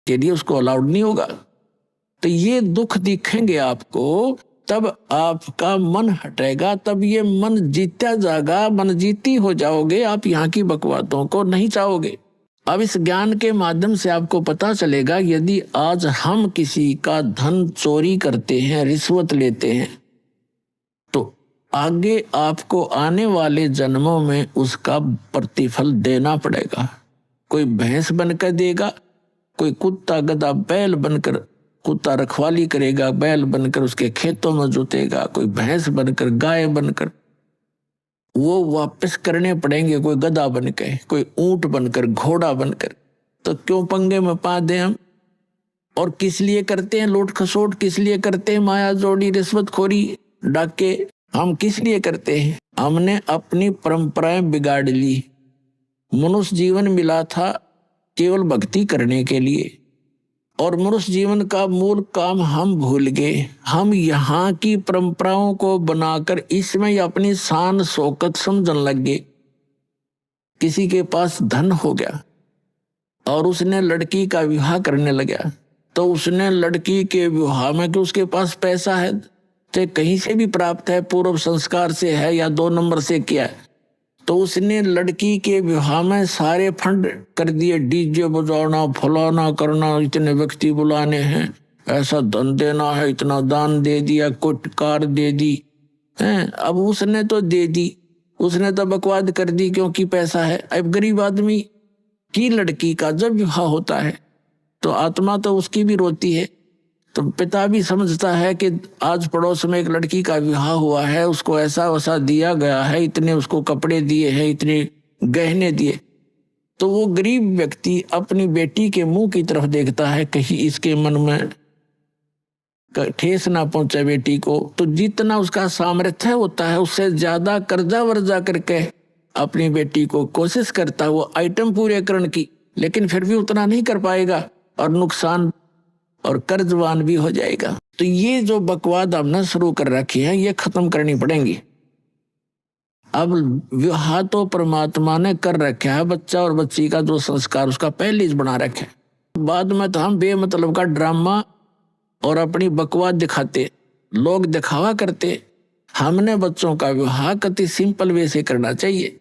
के लिए उसको अलाउड नहीं होगा। तो ये दुख दिखेंगे आपको, तब आपका मन हटेगा, तब ये मन जीता जाएगा, मन जीती हो जाओगे, आप यहाँ की बकवादों को नहीं चाहोगे। अब इस ज्ञान के माध्यम से आपको पता चलेगा, यदि आज हम किसी का धन चोरी करते हैं, रिश्वत लेते हैं, तो आगे आपको आने वाले जन्मों में उसका प्रतिफल देना पड़ेगा। कोई भैंस बनकर देगा, कोई कुत्ता गधा बैल बनकर, कुत्ता रखवाली करेगा, बैल बनकर उसके खेतों में जोतेगा, कोई भैंस बनकर, गाय बनकर, वो वापस करने पड़ेंगे, कोई गधा बनकर, कोई ऊंट बनकर, घोड़ा बनकर। तो क्यों पंगे में पा दें हम? और किस लिए करते हैं लूट खसोट, किस लिए करते हैं माया जोड़ी, रिश्वतखोरी, डाके? हम किस लिए करते हैं? हमने अपनी परंपराएं बिगाड़ ली। मनुष्य जीवन मिला था केवल भक्ति करने के लिए, और मनुष्य जीवन का मूल काम हम भूल गए। हम यहाँ की परंपराओं को बनाकर इसमें अपनी शान शौकत समझने लग गए। किसी के पास धन हो गया और उसने लड़की का विवाह करने लगा, तो उसने लड़की के विवाह में कि उसके पास पैसा है, तो कहीं से भी प्राप्त है, पूर्व संस्कार से है या 2 नंबर से किया है, तो उसने लड़की के विवाह में सारे फंड कर दिए, डीजे बजाना, फलाना करना, इतने व्यक्ति बुलाने हैं, ऐसा धन देना है, इतना दान दे दिया, कोई कार दे दी हैं। अब उसने तो दे दी, उसने तो बकवाद कर दी क्योंकि पैसा है। अब गरीब आदमी की लड़की का जब विवाह होता है तो आत्मा तो उसकी भी रोती है। तो पिता भी समझता है कि आज पड़ोस में एक लड़की का विवाह हुआ है, उसको ऐसा वैसा दिया गया है, इतने उसको कपड़े दिए हैं, इतने गहने दिए। तो वो गरीब व्यक्ति अपनी बेटी के मुंह की तरफ देखता है, कहीं इसके मन में ठेस ना पहुंचे बेटी को। तो जितना उसका सामर्थ्य होता है उससे ज्यादा कर्जा वर्जा करके अपनी बेटी को कोशिश करता है वो आइटम पूरे करने की, लेकिन फिर भी उतना नहीं कर पाएगा और नुकसान और कर्जवान भी हो जाएगा। तो ये जो बकवाद हमने शुरू कर रखी है ये खत्म करनी पड़ेंगी। अब विवाह तो परमात्मा ने कर रखा है, बच्चा और बच्ची का जो संस्कार उसका पहले ही बना रखा है। बाद में तो हम बेमतलब का ड्रामा और अपनी बकवाद दिखाते, लोग दिखावा करते। हमने बच्चों का विवाह कति सिंपल वे से करना चाहिए।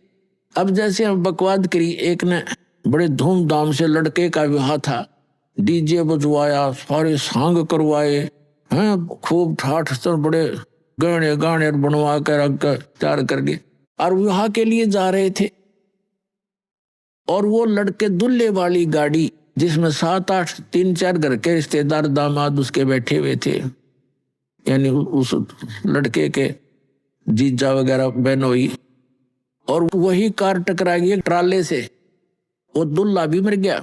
अब जैसे हम बकवाद करी, एक ने बड़े धूमधाम से लड़के का विवाह था, डीजे बजवाया, सारे सांग करवाए हैं, खूब ठाठ से बड़े गहने गाने बनवा कर रख कर तैयार करके, और विवाह के लिए जा रहे थे। और वो लड़के दुल्हे वाली गाड़ी जिसमें 7-8 3-4 घर के रिश्तेदार दामाद उसके बैठे हुए थे, यानी उस लड़के के जीजा वगैरह बहनोई, और वही कार टकरा गई ट्राले से, वो दुल्हा भी मर गया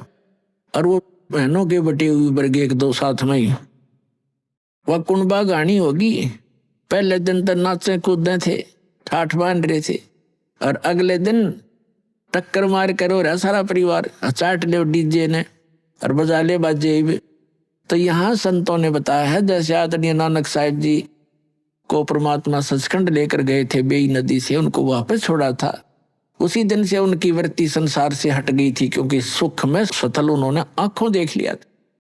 और वो बहनों के बटे हुए मर गए 1-2 साथ में ही। वह कुंबा गानी होगी। पहले दिन तो नाचे कूदे थे, ठाठ बांध रहे थे, और अगले दिन टक्कर मार कर हो रहा सारा परिवार, चाट ले डीजे ने और बजा ले बाजे भी। तो यहाँ संतों ने बताया है, जैसे आदरणीय नानक साहिब जी को परमात्मा सचखंड लेकर गए थे, बेई नदी से उनको वापस छोड़ा था, उसी दिन से उनकी वृत्ति संसार से हट गई थी, क्योंकि सुख में सतल उन्होंने आंखों देख लिया था।